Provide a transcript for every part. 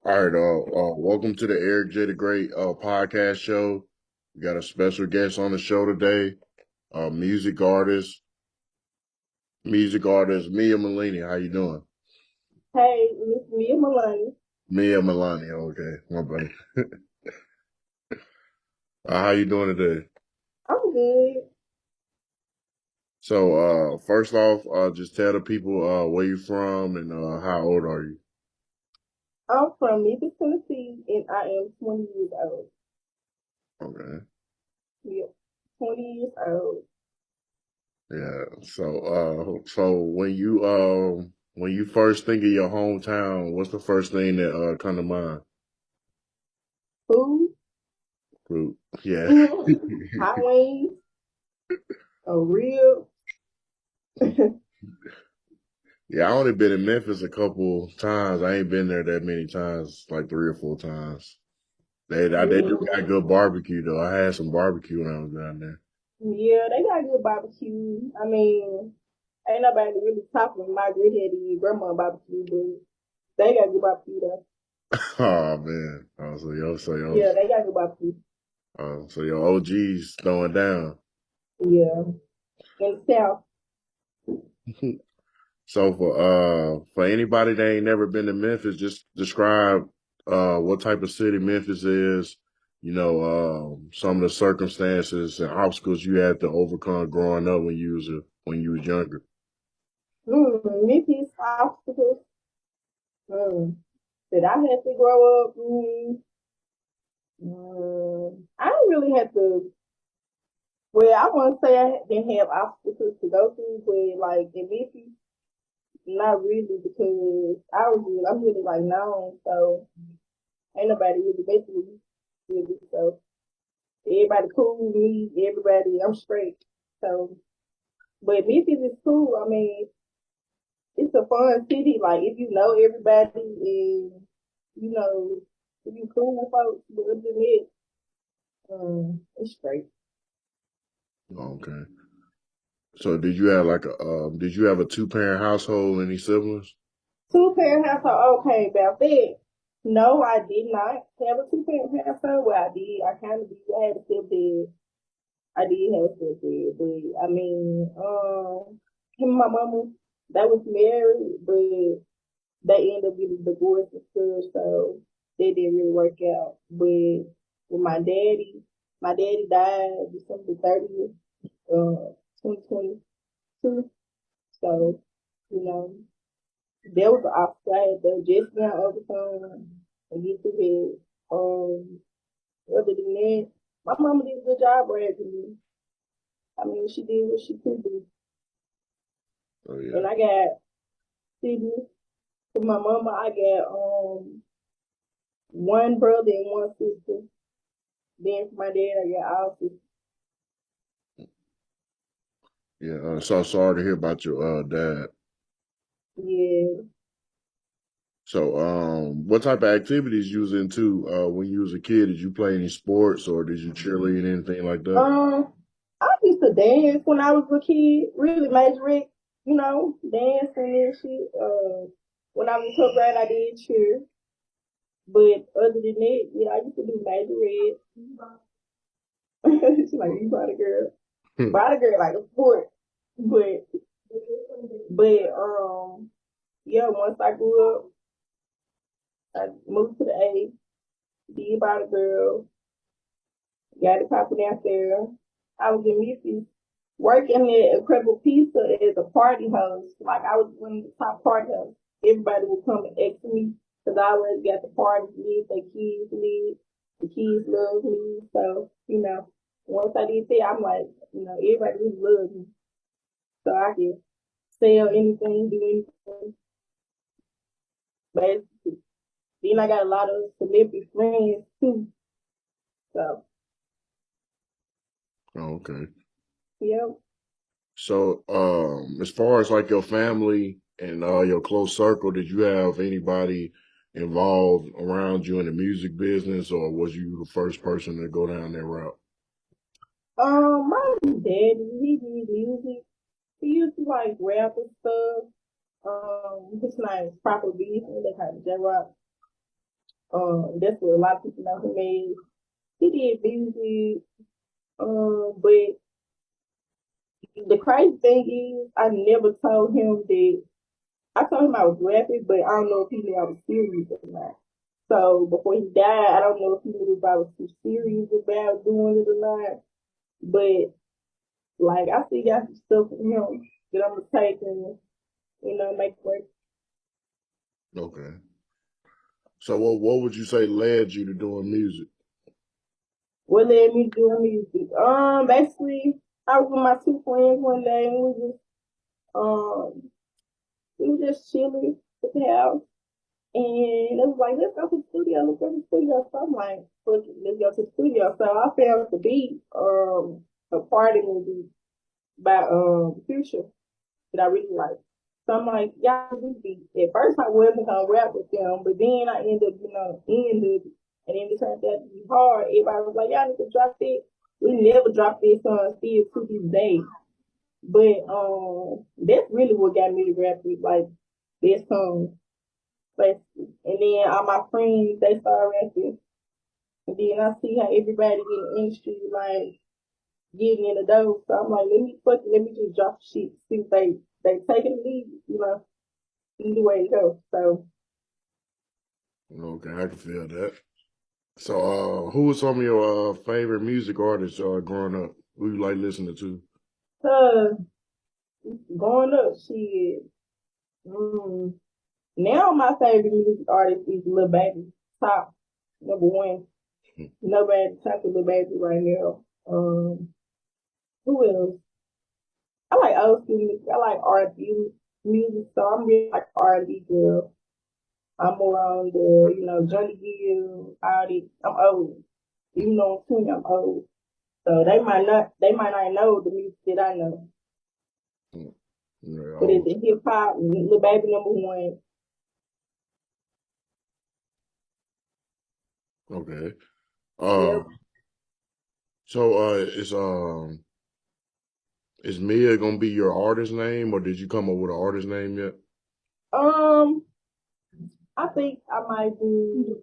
All right, welcome to the Eric J. the Great podcast show. We got a special guest on the show today, uh, music artist, music artist Milanii. How you doing? Hey, Miss Mia Milanii. Milanii. Okay, my bad. How you doing today? I'm good. So, first off, just tell the people where you from and how old are you? I'm from Memphis, Tennessee, and I am 20 years old. Okay, Yep, 20 years old. yeah. So when you first think of your hometown, what's the first thing that come to mind? Food, Fruit. Yeah. hot wings, a rib. Yeah, I only been in Memphis a couple times. I ain't been there that many times, like 3 or 4 times. They do got good barbecue though. I had some barbecue when I was down there. Yeah, they got good barbecue. I mean, ain't nobody really topping my granddaddy and grandma barbecue, but they got good barbecue though. Oh man. Yeah, they got good barbecue. So your OG's throwing down. Yeah, in the South. So for anybody that ain't never been to Memphis, just describe what type of city Memphis is, some of the circumstances and obstacles you had to overcome growing up when you was younger. Memphis obstacles. That I had to grow up. I didn't really have to. Well, I wouldn't say I didn't have obstacles to go through, but like in Memphis, not really because I'm really like known, so ain't nobody really messing with me really. So everybody cool with me, everybody I'm straight. So, but Memphis is cool. I mean, it's a fun city. Like if you know everybody and you know if you cool with folks, but other than that, it's straight. Okay. So did you have a two-parent household, any siblings? Two parent household. Okay, about that. No, I did not have a two parent household. Well, I did. I kind of did. I had a stepdad. I did have a stepdad, but I mean, him and my mama, they was married, but they ended up getting divorced and stuff, so that didn't really work out. But with my daddy died December 30th, 2022. So, you know, there was an obstacle I had to just now overcome and get through it. Other than that, my mama did a good job raising me. I mean, she did what she could do. Oh yeah. And I got siblings. From my mama, I got one brother and one sister. Then from my dad, I got all sisters. Yeah. So sorry to hear about your dad. Yeah. So what type of activities you was into when you was a kid? Did you play any sports or did you cheerlead anything like that? I used to dance when I was a kid, really major it, dancing and shit. When I was in 12th grade, I did cheer. But other than that, yeah, I used to do major red. She's like, you bought a girl. Bought a girl like a sport. But, but yeah, once I grew up, I moved to the A, did about a girl, got a couple down there. I was in Memphis working at Incredible Pizza as a party host. Like I was one of the top party hosts. Everybody would come and ask me because I always got the party lit, the kids lit, the kids love me. So, once I did that, I'm like, everybody really loves me. So I can sell anything, do anything. But then I got a lot of celebrity friends too. So, Oh, okay. yeah. So as far as like your family and your close circle, did you have anybody involved around you in the music business or was you the first person to go down that route? My daddy, he did music. He used to like rap and stuff. His name is Proper Beef, and they call him J Rock. That's what a lot of people know him as. He did music, but the crazy thing is, I never told him that. I told him I was rapping, but I don't know if he knew I was serious or not. So before he died, I don't know if he knew if I was too serious about doing it or not. But like, I still got some stuff from him that I'm gonna take and make work. Okay. So what would you say led you to doing music? What led me to doing music? Basically, I was with my two friends one day and um we were just chilling at the house. And it was like, let's go to the studio, let's go to the studio. So I'm like, fuck it, let's go to the studio. So I found the beat, a party movie by Future that I really like. So I'm like, y'all do beat. At first I wasn't gonna rap with them, but then I ended up, ended and then it turned out to be hard. Everybody was like, y'all need to drop it. We never dropped this song still to this day. But that's really what got me to rap with like this song. But and then all my friends they started rapping. And then I see how everybody in the industry like getting in the dough. So I'm like, let me just drop shit. See if they take it or leave, either way it goes. So Okay, I can feel that. So who was some of your favorite music artists growing up? Who you like listening to? uh going up, shit. Mm, now my favorite music artist is Lil Baby. Top number one. Nobody top of Lil Baby right now. Who else? I like old school music. I like R&B music, so I'm really like R&B girl. I'm more on the, Johnny Gill, all this. I'm old. Even though I'm 20, I'm old. So they might not know the music that I know. Yeah, But it's the hip hop, the baby number one. okay. Yep. So is Mia gonna be your artist name, or did you come up with an artist name yet? Um, I think I might do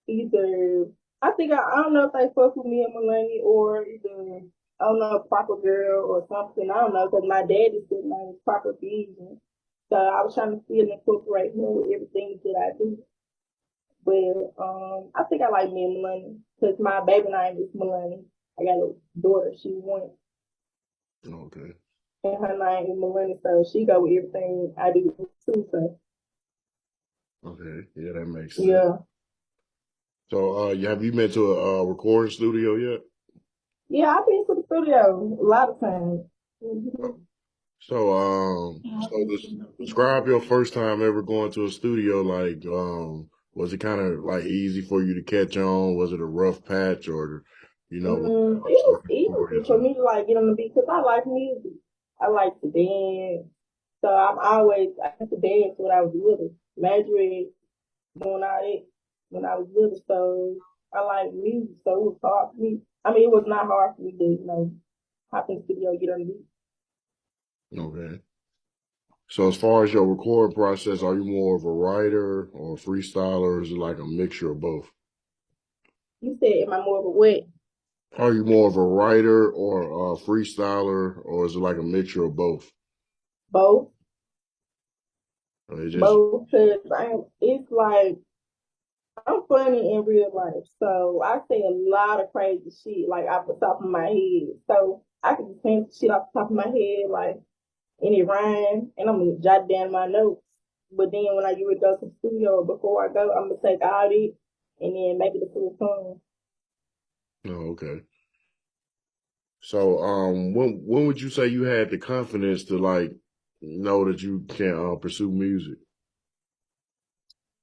either. I don't know if they fuck with me and Milanii or either I don't know Proper Girl or something. I don't know because my daddy's name is Proper Vision. So I was trying to still incorporate him with everything that I do. But I think I like me and Milanii because my baby name is Milanii. I got a daughter, she won, Okay, and her name is Milanii, so she go with everything I do too. So okay, yeah, that makes sense. yeah, So have you been to a recording studio yet? yeah, I've been to the studio a lot of times. Describe your first time ever going to a studio. Like, was it kind of like easy for you to catch on? Was it a rough patch, or was it It was something for easy for yourself? me to like get on the beat because I like music. I like to dance. So I used to dance when I was little. Madrid doing all that when I was little. So I like music. So it was hard for me. I mean, it was not hard for me to, hop in the studio and get on the beat. Okay. So as far as your recording process, are you more of a writer or a freestyler, or is it like a mixture of both? You said, am I more of a what? Are you more of a writer or a freestyler, or is it like a mixture of both? Both. Or it just Both. Because it's like, I'm funny in real life, so I say a lot of crazy shit like off the top of my head. So I can just think shit off the top of my head, like any rhyme, and I'm gonna jot down my notes. But then when I get ready to go to the studio, before I go, I'm gonna take all it and then make it a full song. oh, okay. So when would you say you had the confidence to like know that you can pursue music?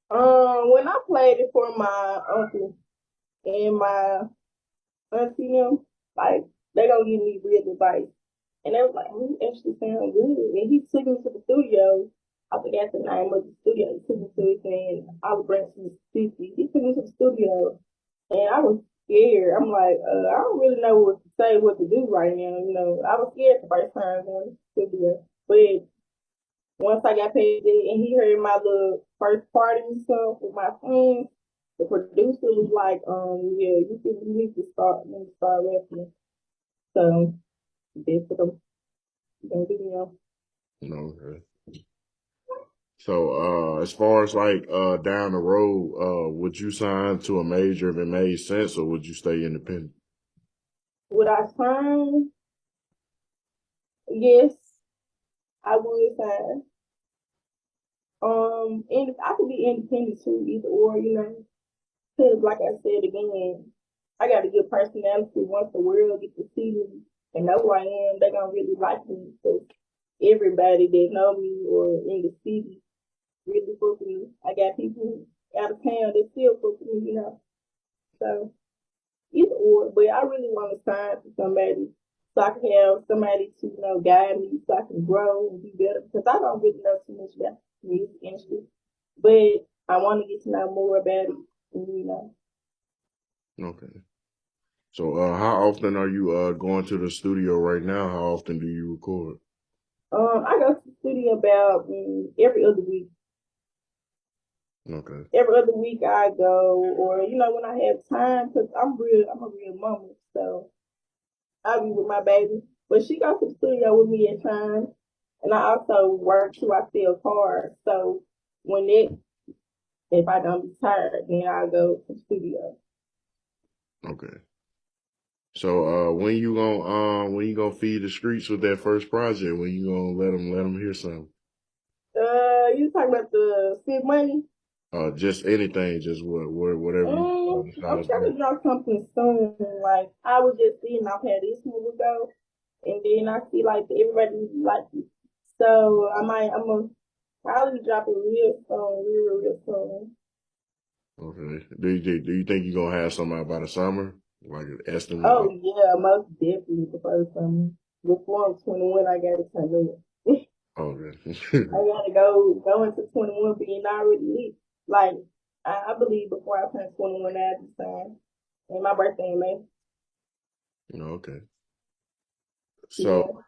When I played it for my uncle and my auntie them, like they gonna give me real advice. And they was like, oh, you actually sound good. And he took me to the studio. I forgot the name of the studio. He took me to it and I was bring some Mississippi. He took me to the studio and I was scared. I'm like, I don't really know what to say, what to do right now. I was scared the first time going to the studio. But once I got paid and he heard my little first party and stuff with my friends, the producer was like, yeah, you need to start rapping. So that's what I'm gonna do now. Okay. So, as far as like down the road, would you sign to a major if it made sense, or would you stay independent? Would I sign? Yes, I would sign. And I could be independent too, either or, you know. Cause like I said again, I got a good personality. Once the world gets to see me and know who I am, they gonna really like me. Cause everybody that know me or in the city really fuck with me. I got people out of town that still fuck with me, you know. So either or, but I really want to sign to somebody so I can have somebody to, you know, guide me so I can grow and be better because I don't really know too much about the music industry. But I want to get to know more about it, and, you know. Okay. So, how often are you going to the studio right now? How often do you record? I go to the studio about every other week. Okay. Every other week I go, or you know, when I have time, because I'm a real mama, so I'll be with my baby. But she goes to the studio with me at times, and I also work too. I sell cars, so when it if I don't be tired, then I'll go to the studio. Okay. So, when you gonna feed the streets with that first project? When you gonna let them hear something? You talking about the Sid Money? Just anything, just whatever you I'm decide to trying do. to drop something soon. Like I was just seeing I've had this movie go, and then I see like everybody really like it. So I'm gonna probably drop it real soon, real soon. Okay. Do you think you're gonna have something out by the summer? Like an estimate? Oh yeah, most definitely the first time. Before I'm 21, I gotta turn up. Okay. I gotta go into 21 being already lit. Like I believe before I turn 21, I have to sign. And my birthday in May. Okay. So Yeah.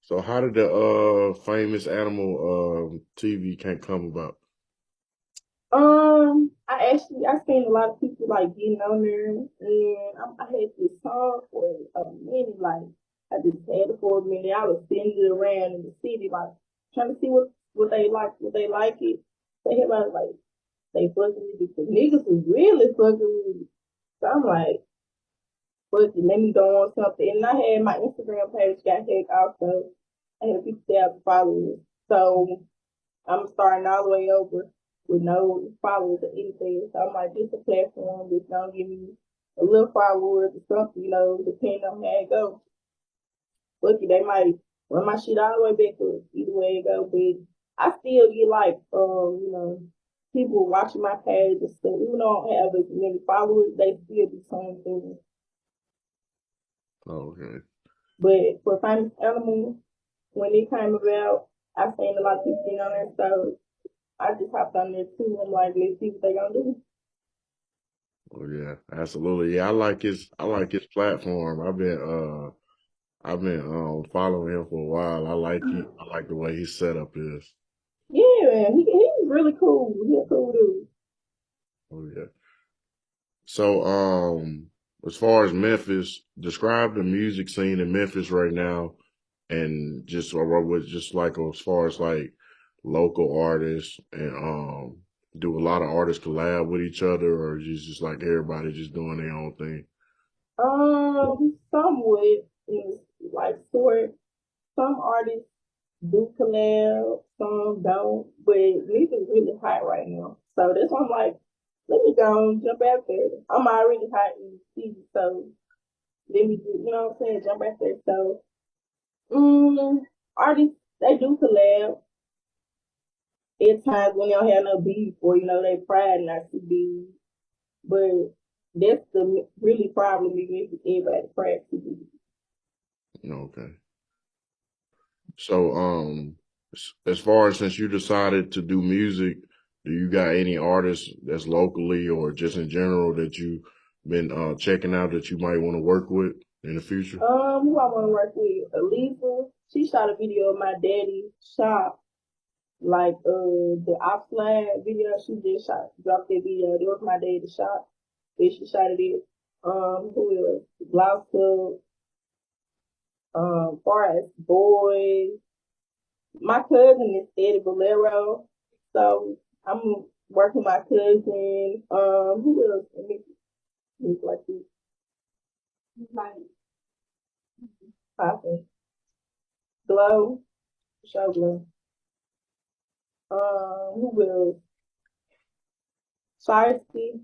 so how did the famous animal TV can't come about? I seen a lot of people like getting on there, and I had this song for a minute. Like I just had it for a minute. I was sending it around in the city, like trying to see what they like, what they like it. So everybody like they fucking with it. The niggas was really fucking with it. So I'm like, fuck it, let me go on something. And I had my Instagram page got hacked also. I had people that followers. So I'm starting all the way over with no followers or anything. So I'm like, this a platform that's gonna give me a little followers or something, you know, depending on how it goes. Look, they might run my shit all the way back up, either way it go, but I still get like, you know, people watching my page and stuff. Even though I don't have as many followers, they still be saying things. Okay. But for Famous Animal, when it came about, I've seen a lot of people getting on there, so I just hopped on there too. I'm like, let's see what they gonna do. Oh yeah, absolutely. Yeah, I like his platform. I've been following him for a while. I like the way his setup is. Yeah, man, he's really cool. He's a cool dude. Oh yeah. So as far as Memphis, describe the music scene in Memphis right now and just or with just like as far as like local artists and do a lot of artists collab with each other or just like everybody just doing their own thing? Somewhat is like sort. Some artists do collab, some don't. But music's really hot right now, so that's why I'm like, let me go and jump out there. I'm already hot in the city, so let me do, you know what I'm saying, jump out there. So, artists they do collab at times when they don't have no beef or you know they pride not to be. But that's the really problem with everybody practicing. Okay. So, as far as since you decided to do music, do you got any artists that's locally or just in general that you been checking out that you might want to work with in the future? Who I want to work with? Elisa. She shot a video of my daddy's shop, Like the Oxland video, she just dropped that video. That was my day to shot. Then she shot it. Who else? Gloucester, Forest Boys. My cousin is Eddie Bolero, so I'm working with my cousin. Who else? Like this, like popping. Glow, show Glow. Who else? Shiesty,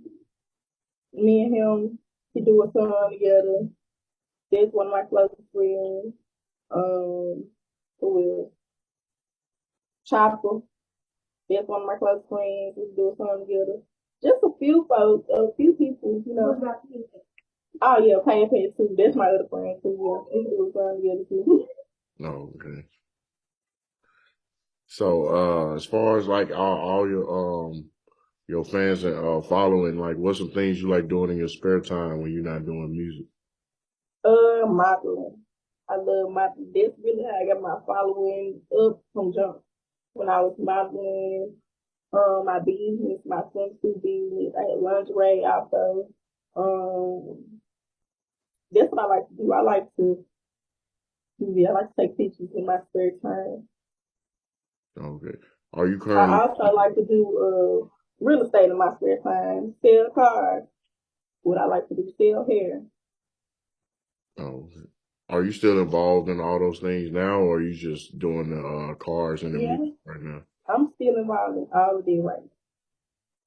me and him, he do a song together. That's one of my closest friends. Who else? Chopper, that's one of my close friends. We do a song together. Just a few folks, a few people, you know. Oh yeah, Pan Pan too. That's my other friend too. Yeah, we do a song together too. No, okay. So, as far as like all your fans and following, like what's some things you like doing in your spare time when you're not doing music? Modeling. I love modeling. That's really how I got my following up from jump. When I was modeling, my business, my swimsuit business. I had lingerie also. Um, that's what I like to do. I like to I like to take pictures in my spare time. Okay. Are you I currently? also like to do real estate in my spare time. Sell cars. What I like to do, sell hair. Oh, okay. Are you still involved in all those things now, or are you just doing the cars and the Yeah, music right now? I'm still involved in all of them right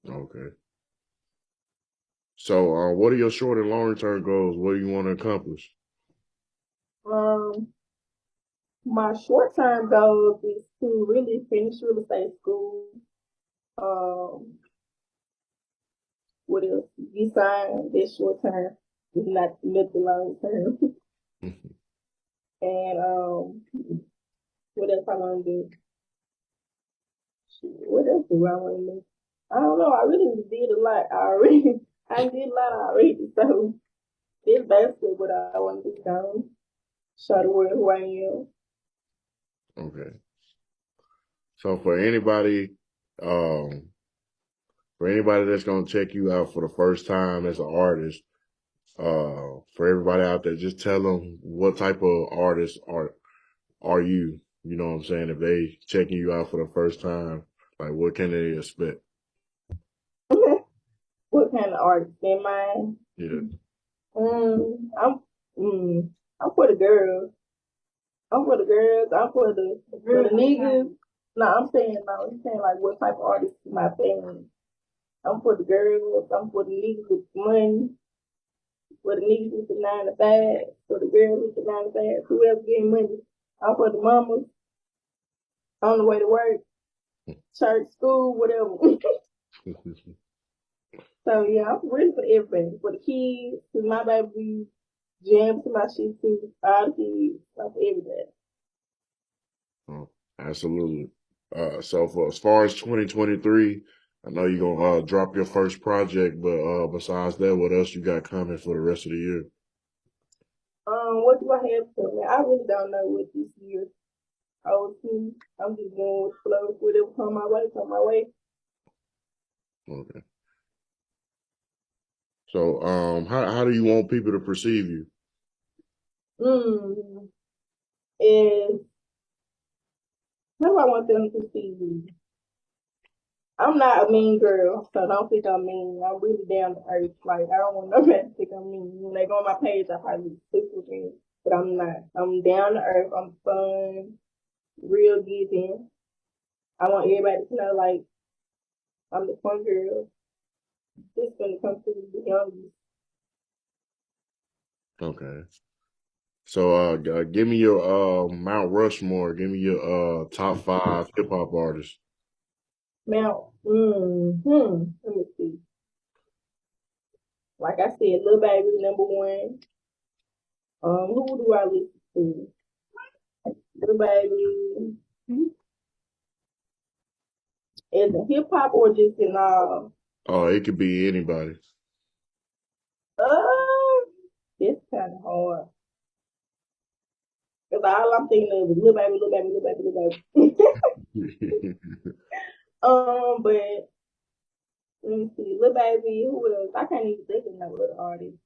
Okay. So, what are your short and long term goals? What do you want to accomplish? now. My short term goal is to really finish real estate school. Um, what else? Get signed this short term. It's not mid to long term. And what else I want to do? What else do I want to do? I don't know. I really did a lot already. I did a lot already. So this basically what I want to do. Show the world who I am. Okay. So um, for anybody that's gonna check you out for the first time as an artist, for everybody out there, just tell them what type of artist are you? You know what I'm saying? If they checking you out for the first time, like what can they expect? What kind of artist am I? Yeah. Mm, I'm I'm for the girls. I'm for the girls. I'm for the niggas. No, I'm saying no. I'm saying like what type of artist is my family. I'm for the girls. I'm for the niggas with money. For the niggas with the 9 to 5. For the girls with the 9 to 5. Whoever getting money. I'm for the mamas on the way to work, church, school, whatever. So yeah, I'm really for everybody. For the kids, to my baby, jam to my shit too. All the kids, like everybody. Oh, absolutely. So for as far as 2023, I know you're gonna drop your first project, but besides that, what else you got coming for the rest of the year? What do I have coming? I really don't know what this year holds me. I'm just going with the flow. Whatever come my way, come my way. Okay. So how do you want people to perceive you? Mm. And how do I want them to see me? I'm not a mean girl, so don't think I'm mean. I'm really down to earth. Like I don't want nobody to think I'm mean. When they go on my page, I probably super mean, but I'm not. I'm down to earth. I'm fun, real giving. I want everybody to know like I'm the fun girl. Just gonna come to the youngest. Okay. So give me your Mount Rushmore. Give me your top five hip hop artists. Now, let me see. Like I said, Lil Baby number one. Who do I listen to? Lil Baby. As a hip hop or just in Oh, it could be anybody. uh it's kind of hard. Cause all I'm thinking of is Lil Baby, Lil Baby, Lil Baby, Lil Baby. But let me see, Lil Baby, who else? I can't even think of no other artists.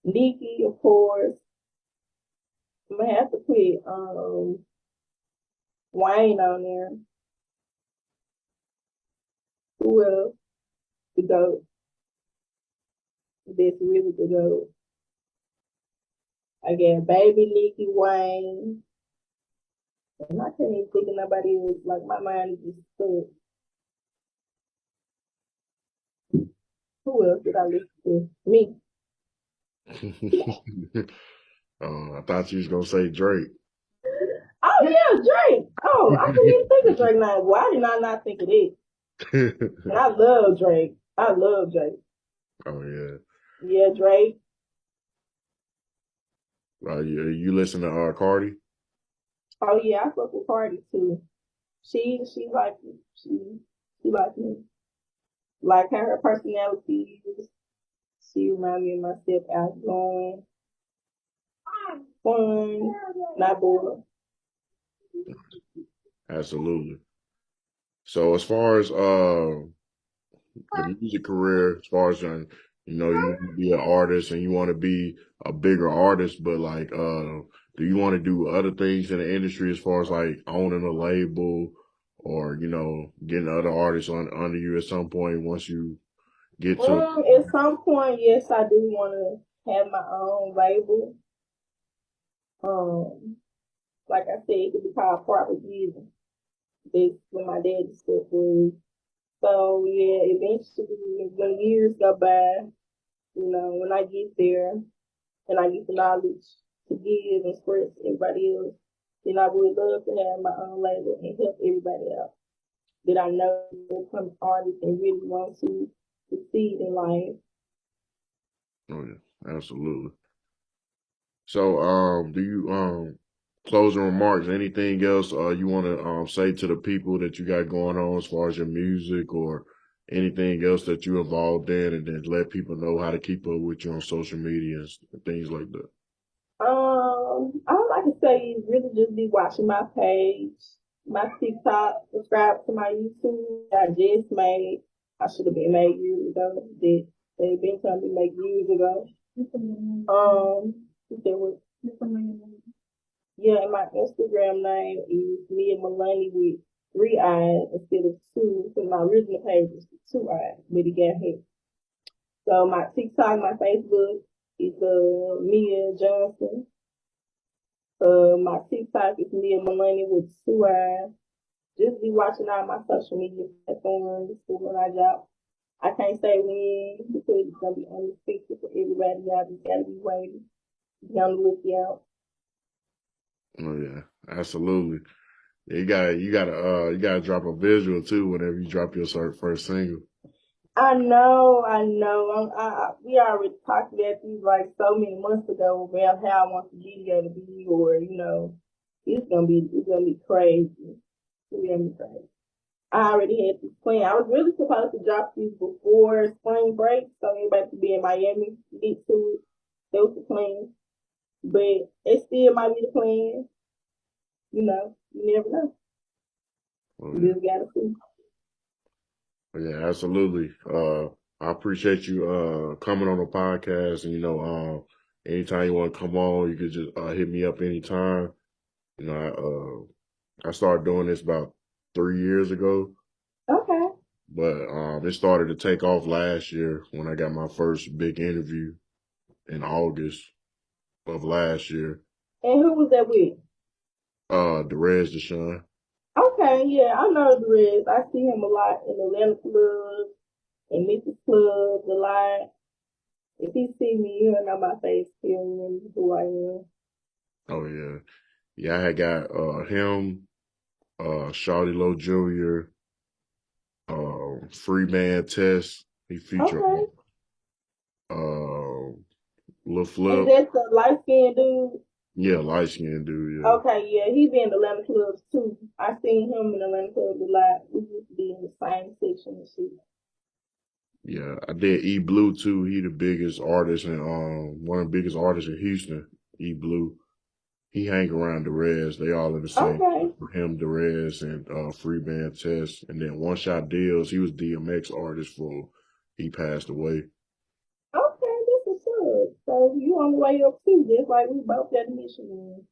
Nicki, of course. I'm gonna have to put Wayne on there. Who else? The GOAT. That's really the GOAT. I got Baby, Nicki, Wayne. And I can't even think of nobody else. Like my mind is just stuck. Who else did I listen to? Me. I thought you was gonna say Drake. Oh yeah, Drake. Oh, I couldn't even think of Drake now. Why did I not think of it? And I love Drake. I love Drake. Oh yeah. Yeah, Drake. You listen to Cardi? Oh yeah, I fuck with Cardi too. She like me. She like me. Like how her personality is. She remind me of myself, outgoing, fun, not bored. Absolutely. So as far as the music career, as far as you want to be an artist and you want to be a bigger artist, but like do you want to do other things in the industry as far as like owning a label or getting other artists under you at some point once you get to At some point, yes, I do want to have my own label. Um, like I said, it could be called proper giving. That's when my daddy stuff was. So yeah, eventually, when years go by, when I get there and I get the knowledge to give and express everybody else, then I would love to have my own label and help everybody out that I know becomes artists and really want to succeed in life. oh yeah, absolutely. So do you closing remarks, anything else you want to say to the people that you got going on as far as your music or anything else that you involved in, and then let people know how to keep up with you on social media and things like that. I would like to say is really just be watching my page, my TikTok, subscribe to my YouTube that I just made. I should have been made years ago. That they've been trying to make years ago. There was yeah, and my Instagram name is Milanii with 3 eyes instead of two. So my original page was 2 eyes, but it got hit. So my TikTok, my Facebook is Mia Johnson. My TikTok is Mia Milanii with 2 eyes. Just be watching all my social media platforms for when I drop. I can't say when because it's gonna be unexpected for everybody. Y'all just gotta be waiting. Be on the lookout. Oh yeah, absolutely. Yeah, you gotta drop a visual too whenever you drop your first single. I know. We already talked about these like so many months ago about how I want the video to be, or it's gonna be crazy. It's gonna be crazy. I already had this plan. I was really supposed to drop these before spring break, so everybody could be in Miami to get to it. That was the plan, but it still might be the plan. You never know. Oh You yeah, just gotta see. oh, yeah, absolutely. I appreciate you coming on the podcast, and anytime you want to come on, you could just hit me up anytime. You know, I started doing this about 3 years ago, Okay. but it started to take off last year when I got my first big interview in August of last year. And who was that with? Derez Deshaun. Okay, yeah, I know the Reds. I see him a lot in Atlanta clubs and Memphis clubs a lot. If he see me, he'll know my face. He'll remember who I am. Oh yeah, yeah. I had got him, Shawty Low Jr., Freeman Test. He featured Okay. Lil Is Flip. that the light skinned dude? Yeah, light skinned dude. Okay, yeah, he be in Atlanta clubs too. I seen him in Atlanta clubs a lot. We used to be in the same section and shit. Yeah, yeah. I did E Blue too. He the biggest artist and one of the biggest artists in Houston. E Blue. he hang around Derez. They all in the same Okay. him, Derez, and Free Band Test. And then One Shot Deals, he was DMX artist for he passed away. Okay, this is good. So you on the way up too, just like we both got Michigan.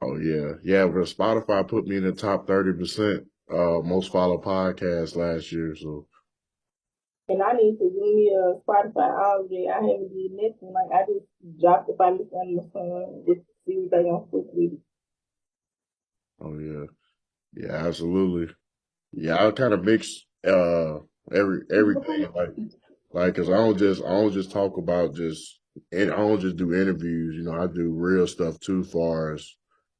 Oh yeah. Yeah, but Spotify put me in the top 30% most followed podcast last year. So And I need to do me a Spotify already. I haven't did nothing. Like I just dropped it by Miss Animal Sun just to see what they gonna fuck with it. oh yeah. Yeah, absolutely. Yeah, I kind of mix everything like cause I don't just talk about just and I don't just do interviews, you know, I do real stuff too far as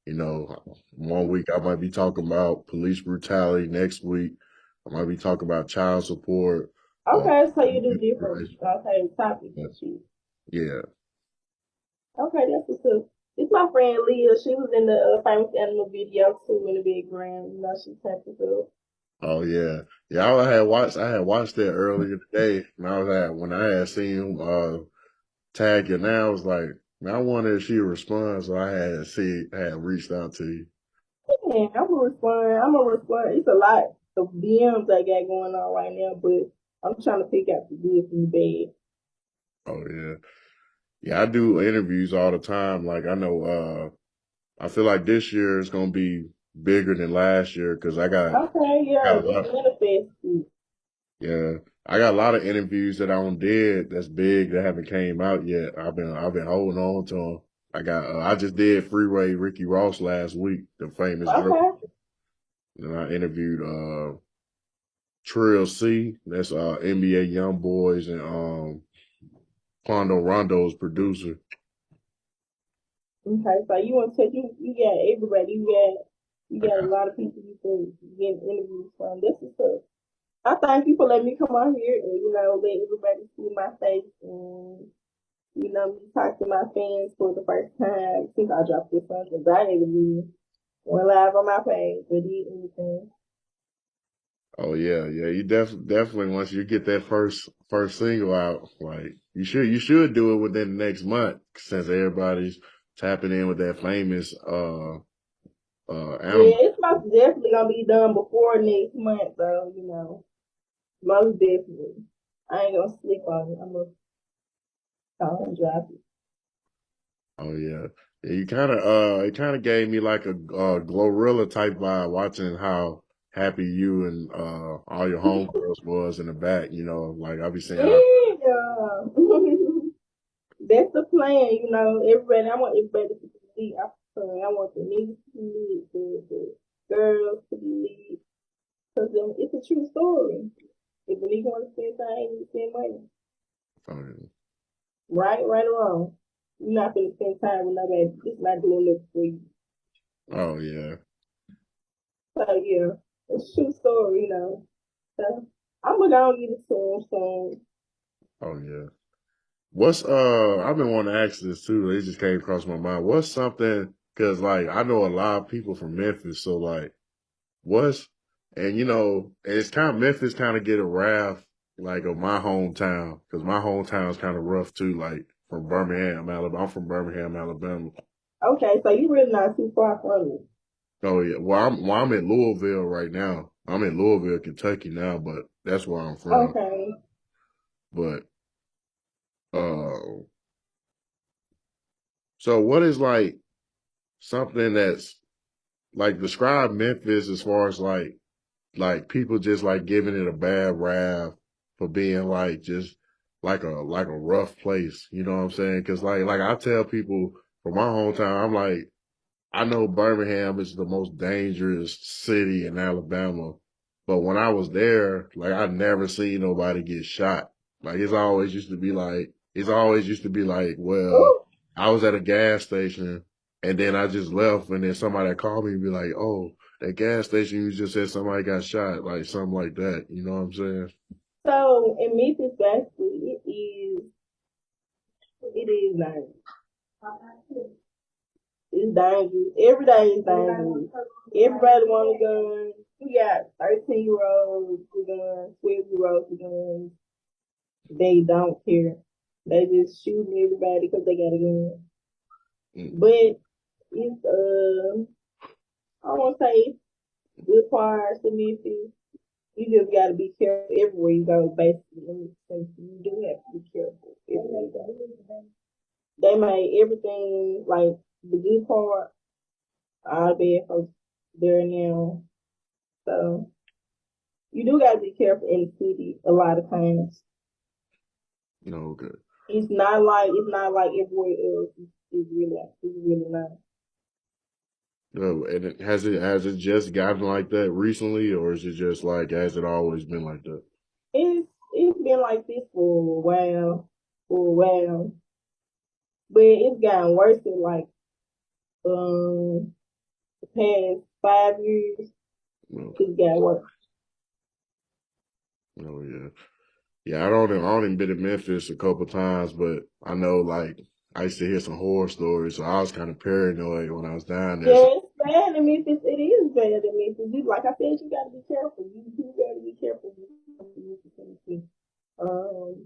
you know, one week I might be talking about police brutality, next week I might be talking about child support, uh Okay, so you do different topics and shit. yeah. Okay, that's what's up. It's my friend Leah. She was in the famous animal video too in the background. You know, she typed it up. Oh yeah. Yeah, I had watched that earlier today and I was at when I had seen him tag you now. I was like, man, I wonder if she responds. So I had reached out to you. Yeah, I'm gonna respond. I'm gonna respond. It's a lot of DMs I got going on right now, but I'm trying to pick out the good from the bad. Oh yeah. Yeah, I do interviews all the time. Like I know I feel like this year is gonna be bigger than last year because Okay, I yeah, got a just lot manifest it. yeah. I got a lot of interviews that I don't did that's big that haven't came out yet. I've been holding on to them. I just did Freeway Ricky Ross last week, the famous drug. Okay, And I interviewed Trill C, that's NBA Young Boys and Quando Rondo's producer. okay. So you want to take you got everybody. You got a lot of people you can get interviews from. This is tough. I thank you for letting me come on here and let everybody see my face and me talk to my fans for the first time since I dropped this song because I ain't even went live on my page or did anything. Oh yeah, yeah. You definitely once you get that first single out, like you should do it within the next month since everybody's tapping in with that famous animal. Yeah, it's most definitely gonna be done before next month, though. Most definitely. I ain't gonna sleep on it. I'm gonna call and drop it. Oh yeah. Yeah, you kind of it kind of gave me like a Glorilla type vibe watching how happy you and all your homegirls was in the back. You know, like I be saying, Yeah. That's the plan. Everybody, I want everybody to be lit. I want the niggas to be lit, the girls to be lit. Because it's a true story. If a nigga want to spend time, he need to spend money. um, Right or wrong. You're not going to spend time with nobody. It's not doing nothing for you. oh yeah, So, yeah, it's a true story. So, I'm going to go and get it to him soon. oh yeah. What's I've been wanting to ask this too. It just came across my mind. What's something because like I know a lot of people from Memphis, so like what's and you know and it's kind of Memphis kind of get a wrath like of my hometown because my hometown is kind of rough too. Like from Birmingham, Alabama. I'm from Birmingham, Alabama. Okay, so you really not too far from me. Oh yeah, well I'm in Louisville right now. I'm in Louisville, Kentucky now, but that's where I'm from. Okay. But uh, so what is like something that's like describe Memphis as far as like people just like giving it a bad rap for being like just like a rough place. You know what I'm saying? Because like I tell people from my hometown, I'm like I know Birmingham is the most dangerous city in Alabama, but when I was there, like I never seen nobody get shot. Like it's always used to be like, well, Ooh, I was at a gas station and then I just left and then somebody called me and be like, oh, that gas station you just said somebody got shot, like something like that. You know what I'm saying? so in Memphis, basically, it is nice. It's dangerous. Every day is dangerous. Everybody want a gun. You got 13-year-olds with guns, 12-year-olds with guns. They don't care. They just shooting everybody because they got a gun. Mm. But It's I won't say good parts of Memphis. You just gotta be careful everywhere you go, basically. You do have to be careful everywhere you go. They made everything like the good part, all the bad folks there now. So you do gotta be careful in the city a lot of times. No, good. It's not like everywhere else. It's really not. No, and has it just gotten like that recently, or is it just like has it always been like that? It's been like this for a while, but it's gotten worse in like the past 5 years. No, It's gotten worse. no, yeah. Yeah, I only been to Memphis a couple times, but I know like I used to hear some horror stories, so I was kind of paranoid when I was down there. So, Yeah, it's bad in Memphis. It is bad in Memphis. Like I said, you gotta be careful. You do gotta be careful. Um,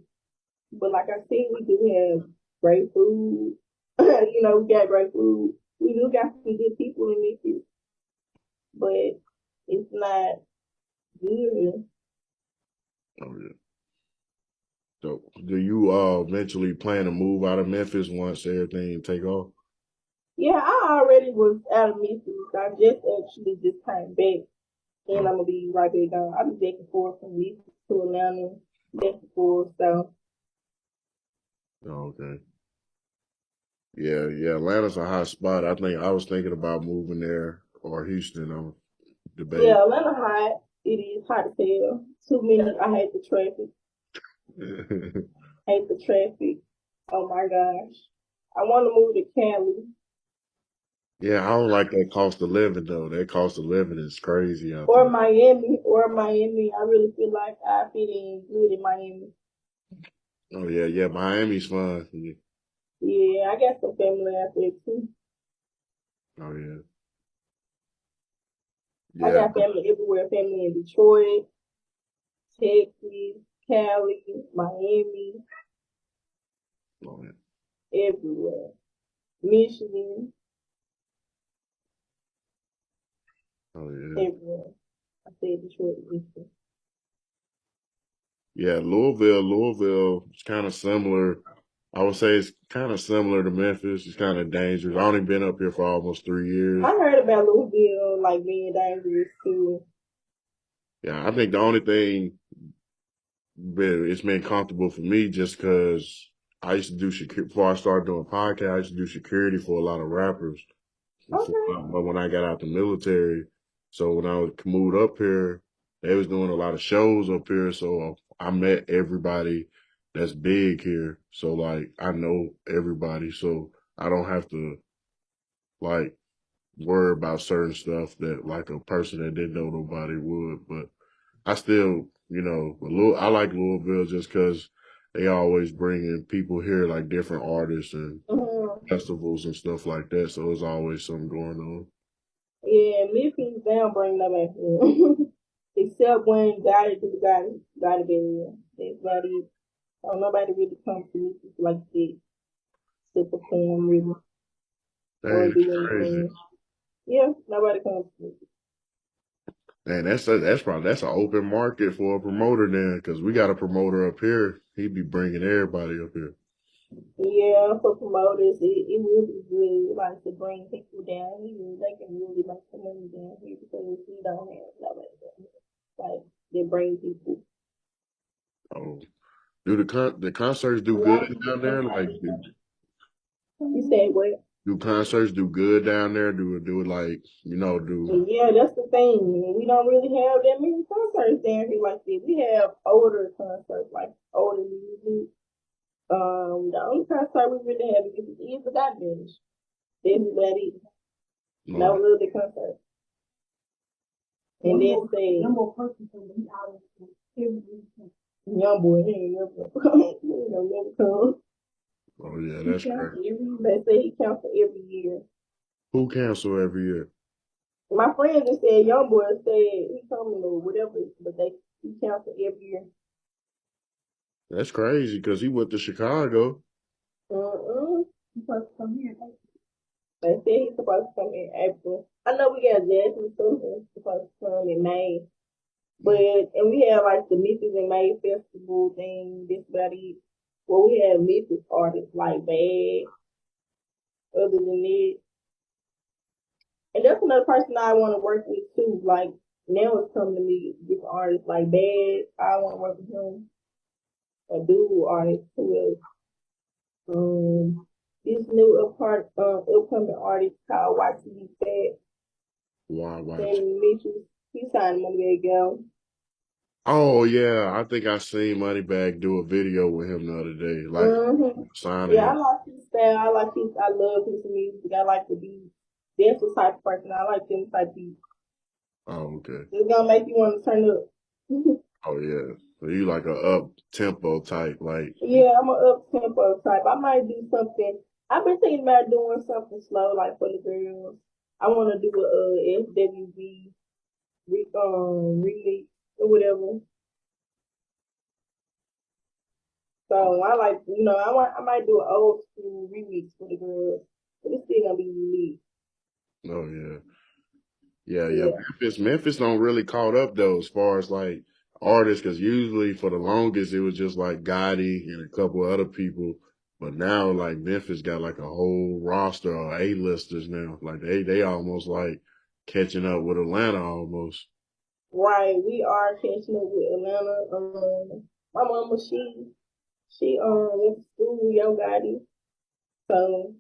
but like I said, we do have great food. We got great food. We do got some good people in Memphis, but it's not good. oh, yeah. So, do you eventually plan to move out of Memphis once everything take off? Yeah, I already was out of Memphis. I just actually just came back, and Oh, I'm gonna be right back down. I'll be back and forth from Memphis to Atlanta, back and forth. So oh, okay. Yeah, yeah. Atlanta's a hot spot. I think I was thinking about moving there or Houston. I'm debating. yeah, Atlanta hot. It is hot as hell. Too many. I hate the traffic. Hate the traffic. Oh my gosh. I want to move to Cali Yeah, I don't like that cost of living though. That cost of living is crazy out or there. Miami or Miami. I really feel like I fit in good in Miami. Oh yeah, yeah. Miami's fun. Yeah. Yeah, I got some family out there too. Oh yeah, I yeah. got family everywhere. Family in Detroit, Texas, Cali, Miami, Oh yeah. everywhere. Michigan, Oh yeah. everywhere. I said Detroit, Michigan. Yeah, Louisville is kind of similar. I would say it's kind of similar to Memphis. It's kind of dangerous. I only been up here for almost 3 years. I heard about Louisville like being dangerous too. Yeah, I think the only thing it's been comfortable for me just because I used to do security before I started doing podcasts. I used to do security for a lot of rappers. Okay. But when I got out the military, so when I was moved up here, they was doing a lot of shows up here. So I met everybody that's big here. So like I know everybody. So I don't have to like worry about certain stuff that like a person that didn't know nobody would. But I still, I like Louisville just because they always bring in people here, like different artists and Mhm. festivals and stuff like that. So there's always something going on. Yeah, Memphis, they don't bring nobody here. Except when gotta be here. That's about it. So nobody really comes to Memphis like this to perform really or Dang, do that's crazy. anything. Yeah, nobody comes to Memphis. Man, that's an open market for a promoter then, because we got a promoter up here. He'd be bringing everybody up here. Yeah, for promoters, it will be good, like to bring people down here. They can really make some money down here because we don't have nobody down here. Like they bring people. Oh, do the concerts do A good lot of people down there? think Like, you said what? do concerts do good down there? Do it like do? Yeah, that's the thing. We don't really have that many concerts down here like this. We have older concerts, like older music. The only concert we really have is the God Village. That's about it. No, No other concert. And then say, young boy, he ain't never, he ain't gonna never come. oh yeah, He that's counts crazy. for they say he counts for every year. Who cancel every year? My friend just said, young boy said he coming or whatever, but he counts for every year. That's crazy because he went to Chicago. Uh-uh. He supposed to come here. They said he's supposed to come in April. I know we got Jasmine Sullivan supposed to come in May. But and we had like the Memphis and May festival thing, this about it. Well, we had Memphis artists like Bad, other than it. And that's another person I want to work with too. Like now it's coming to me, different artists like Bad. I want to work with him. A dual artist who is this new upcoming artist called YTV Fat. Why watch? Then Mitchell, he signed Money Ago. Oh yeah, I think I seen Moneybag do a video with him the other day, like Mm-hmm. signing Yeah, I him. like his style. I love his music. I like the beat. That's the type of person I like them type of beats. Oh okay. It's gonna make you want to turn up. Oh yeah. So you like a up tempo type, like Yeah, I'm an up tempo type. I might do something. I've been thinking about doing something slow, like for the girls. I want to do a SWB remix or whatever. So I like, I might do an old school remix for the girls, but it's still gonna be unique. oh yeah. Yeah, yeah. Yeah, Memphis don't really caught up though as far as like artists, because usually for the longest it was just like Gotti and a couple of other people. But now like Memphis got like a whole roster of A-listers now. Like they almost like catching up with Atlanta almost. right. We are catching up with Atlanta. My mama, she went to school with Yo Gotti, so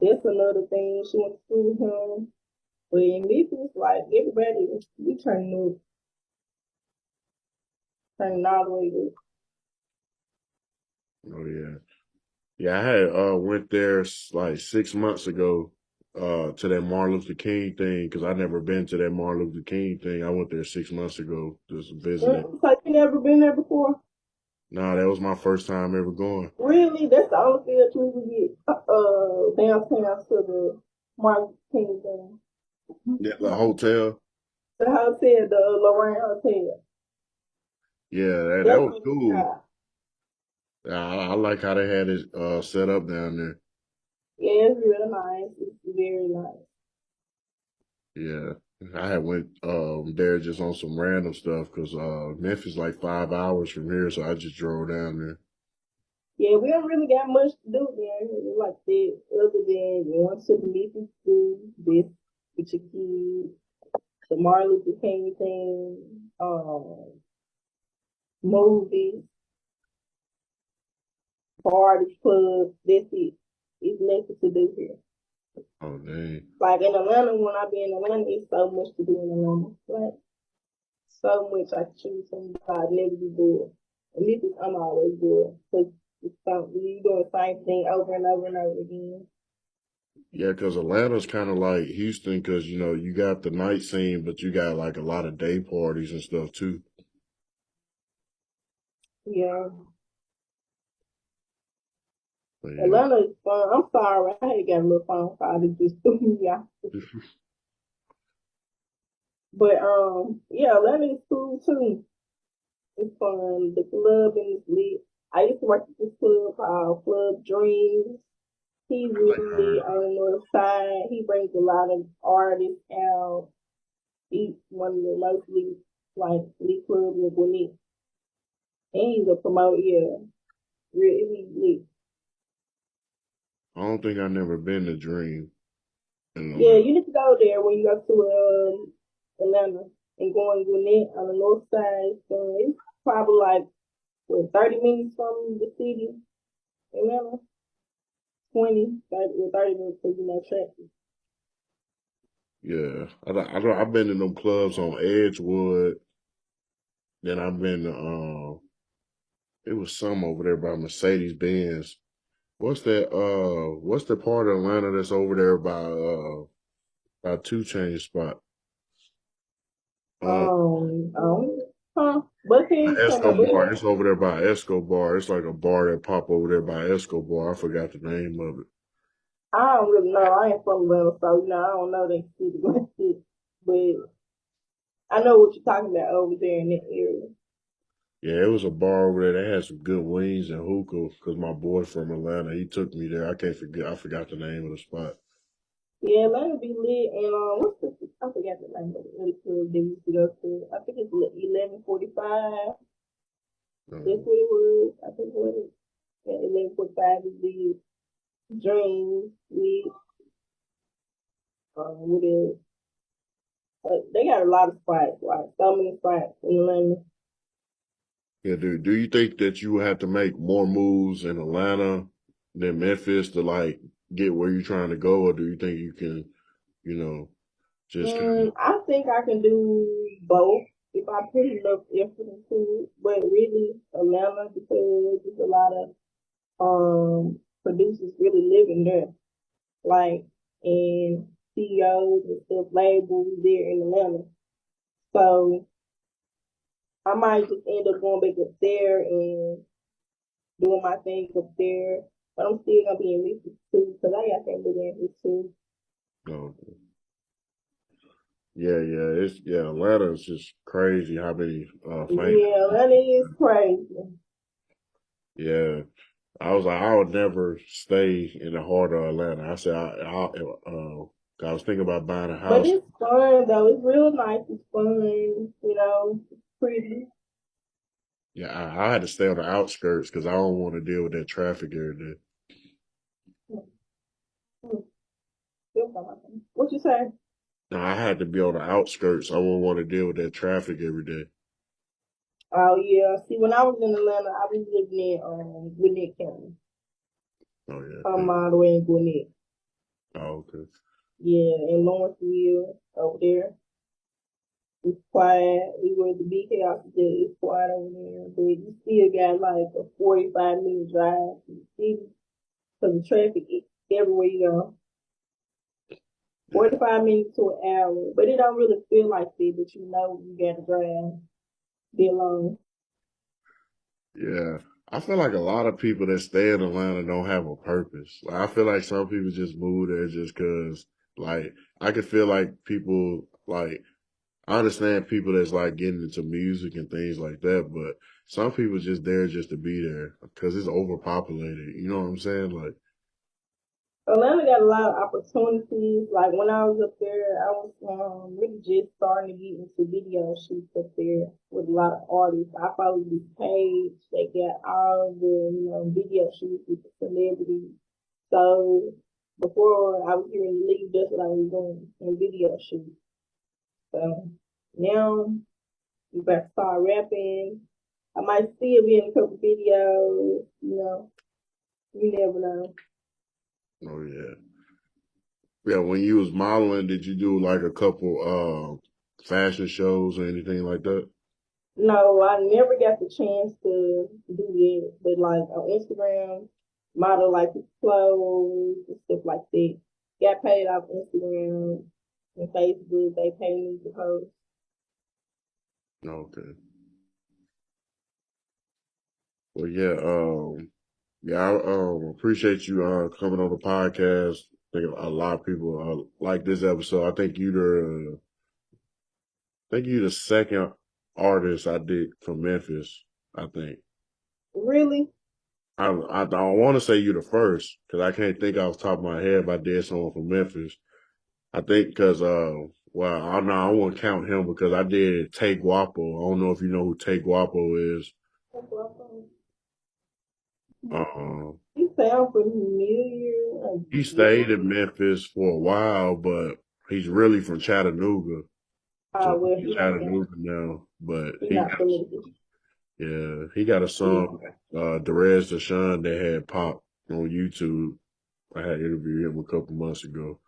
that's another thing. She went to school with him. But in Memphis, like everybody, we turning all the way up. Oh yeah. Yeah, I had went there like 6 months ago to that Martin Luther King thing because I never been to that Martin Luther King thing. I went there 6 months ago just to visit it. So you never been there before? Nah, that was my first time ever going. Really? That's the only field trip we get downtown to the Martin King thing. Yeah, the hotel. The hotel, the Lorraine Hotel. Yeah, that That's was what it's cool. called. I like how they had it set up down there. Yeah, it's real nice. It's very nice. Yeah, I had went there just on some random stuff because Memphis like 5 hours from here, so I just drove down there. Yeah, we don't really got much to do there like that, other than going to the Memphis school, this with your kids, the Martin Luther King thing, movies, parties, clubs. That's it. It's nothing to do here. Oh dang. Like in Atlanta, when I be in Atlanta, it's so much to do in Atlanta. Like so much I can choose from. I'd never be bored. And this is I'm always bored because you doing the same thing over and over and over again. Yeah, because Atlanta's kind of like Houston, because you know you got the night scene, but you got like a lot of day parties and stuff too. Yeah, But yeah, Atlanta is fun. I'm sorry, I had got a little phone call that just threw me off. But yeah, Atlanta is cool too. It's fun. The club and it's lit. I used to work at this club called Club Dreams. He's really lit on the north side. He brings a lot of artists out. He's one of the most lit, like lit clubs in Gwinnett. And he's a promoter, yeah. Really lit. I don't think I never been to Dream in Yeah, Atlanta. you need to go there when you go to Atlanta and go in Gwinnett on the north side. So it's probably like what 30 minutes from the city, Atlanta. 20, 30, or 30 minutes because you know traffic. Yeah, I've been in them clubs on Edgewood. Then I've been to it was some over there by Mercedes Benz. What's the part of Atlanta that's over there by Two Chain spot? Uh Huh? But he's talking about Escobar. Booty. It's over there by Escobar. It's like a bar that pop over there by Escobar. I forgot the name of it. I don't really know. I ain't from Atlanta, so I don't know that city like this. But I know what you're talking about over there in that area. Yeah, it was a bar over there. They had some good wings and hookah because my boy from Atlanta, he took me there. I can't forget. I forgot the name of the spot. Yeah, Atlanta be lit. And what's the? I forgot the name of the other club they used to go to. I think it's 11:45. That's Um, what it was. I think what it. Yeah, 11:45 is the Dreams with what is. But they got a lot of spots, like so many spots in Atlanta. yeah, do you think that you would have to make more moves in Atlanta than Memphis to like get where you're trying to go, or do you think you can, you know, just kind I think I can do both if I put enough effort into it. But really, Atlanta because there's a lot of producers really living there, like and CEOs and stuff, labels there in Atlanta. So I might just end up going back up there and doing my thing up there. But I'm still gonna be in Memphis too, because I got family there in Memphis too. of go? Yeah, Atlanta is just crazy how many famous. Yeah, that is crazy. Yeah, I was like, I would never stay in the heart of Atlanta. I said, I was thinking about buying a But house. it's fun though. It's real nice. It's fun. It's pretty. Yeah, I had to stay on the outskirts because I don't want to deal with that traffic every day. What you say? No, I had to be on the outskirts. I wouldn't want to deal with that traffic every day. Oh yeah. See, when I was in Atlanta, I was living in Gwinnett County. Oh yeah. I'm all the way in Gwinnett. Oh, okay. Yeah, in Lawrenceville over there. It's quiet. We were at the big house there. It's quiet over there, but you still got like a 45-minute drive to the city because the traffic is everywhere you go. Yeah. 45 minutes to an hour, but it don't really feel like that. But you know you got to drive that long. Yeah. I feel like a lot of people that stay in Atlanta don't have a purpose. Like, I feel like some people just move there just 'cause, like, I could feel like people, like, I understand people that's like getting into music and things like that, but some people just there just to be there because it's overpopulated. You know what I'm saying? Like, Atlanta got a lot of opportunities. Like when I was up there, I was really just starting to get into video shoots up there with a lot of artists. I followed this page. They got all the video shoots with the celebrities. So before I was here in the league, that's what I was doing in video shoots. So now we about to start rapping. I might still be in a couple videos. You never know. oh yeah. Yeah, when you was modeling, did you do like a couple fashion shows or anything like that? No, I never got the chance to do that. But like on Instagram, model like clothes and stuff like that. Got paid off Instagram and Facebook. They pay me to post. Okay. Well, yeah, yeah, I appreciate you coming on the podcast. I think a lot of people like this episode. I think you the second artist I did from Memphis. I think Really? I don't want to say you the first because I can't think off the top of my head if I did someone from Memphis. I think because well I know I won't count him because I did Tay Guapo. I don't know if you know who Tay Guapo is. Uh, You sound familiar. he stayed in Memphis for a while, but he's really from Chattanooga. So Well, he's Chattanooga now, but he not familiar. he got a song, Yeah. Derez Deshawn that had popped on YouTube. I had interviewed him a couple months ago.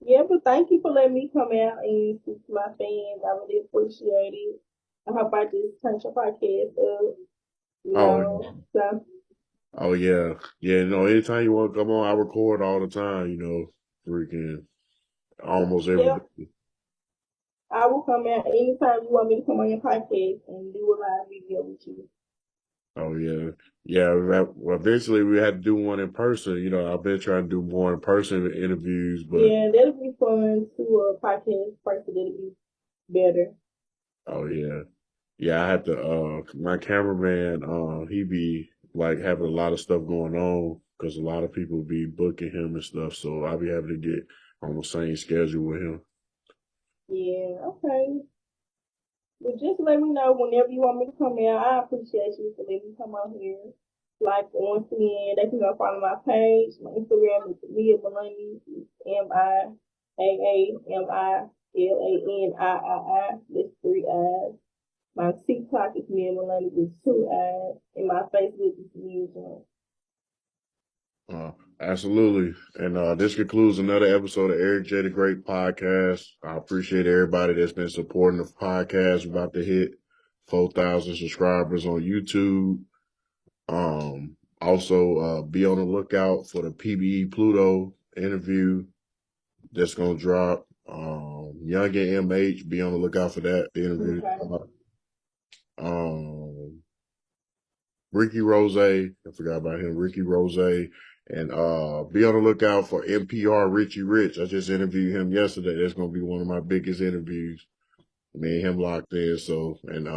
Yeah, but thank you for letting me come out and speak to my fans. I really appreciate it. I hope I just turn your podcast up, Oh, So, oh yeah, yeah. No, anytime you want to come on, I record all the time. Freaking almost every yeah, day. I will come out anytime you want me to come on your podcast and do a live video with you. Oh yeah, yeah. Well, eventually we had to do one in person. I've been trying to do more in person interviews, but Yeah, that'll be fun to a podcast person. That'll be better. oh yeah, yeah. I had to. My cameraman. He be like having a lot of stuff going on. because a lot of people be booking him and stuff. So I'll be able to get on the same schedule with him. Yeah, okay. But just let me know whenever you want me to come in. I appreciate you for letting me come out here. Like once again, they can go follow my page. My Instagram is Milanii, MiaaMilanii. That's three eyes. My TikTok is Milanii with two eyes, and my Facebook is Milanii. Uh, Absolutely. And this concludes another episode of Eric J. the Great podcast. I appreciate everybody that's been supporting the podcast. We're about to hit 4,000 subscribers on YouTube. Also, be on the lookout for the PBE Pluto interview that's going to drop. Young and MH, be on the lookout for that the interview. Okay. Ricky Rose, I forgot about him, Ricky Rose, and be on the lookout for NPR Richie Rich. I just interviewed him yesterday. That's gonna be one of my biggest interviews. Me and him locked in. So and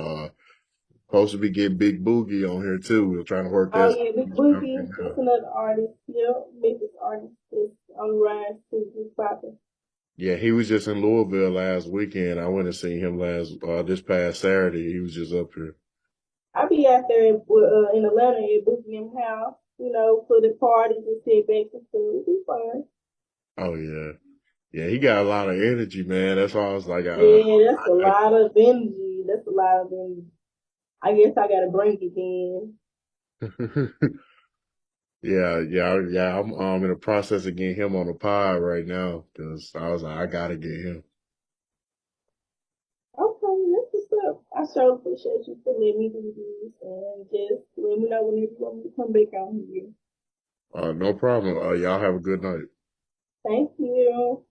supposed to be getting Big Boogie on here too. We're trying to work Oh that yeah, Big stuff Boogie, out. that's another artist. Yeah, Memphis artist that's on the rise too. Just popping. Yeah, he was just in Louisville last weekend. I went and seen him this past Saturday. He was just up here. I be out there in Atlanta at Buckingham House, for the parties and sit back and stuff. It be fun. Oh yeah. Yeah, he got a lot of energy, man. That's why I was like, Yeah, that's a lot of energy. That's a lot of energy. I guess I gotta bring it in. yeah. I'm in the process of getting him on the pod right now because I was like, I gotta get him. Okay, that's what's up. I sure appreciate you for letting me do this and just let me know when you want me to come back on here. No problem. Y'all have a good night. Thank you.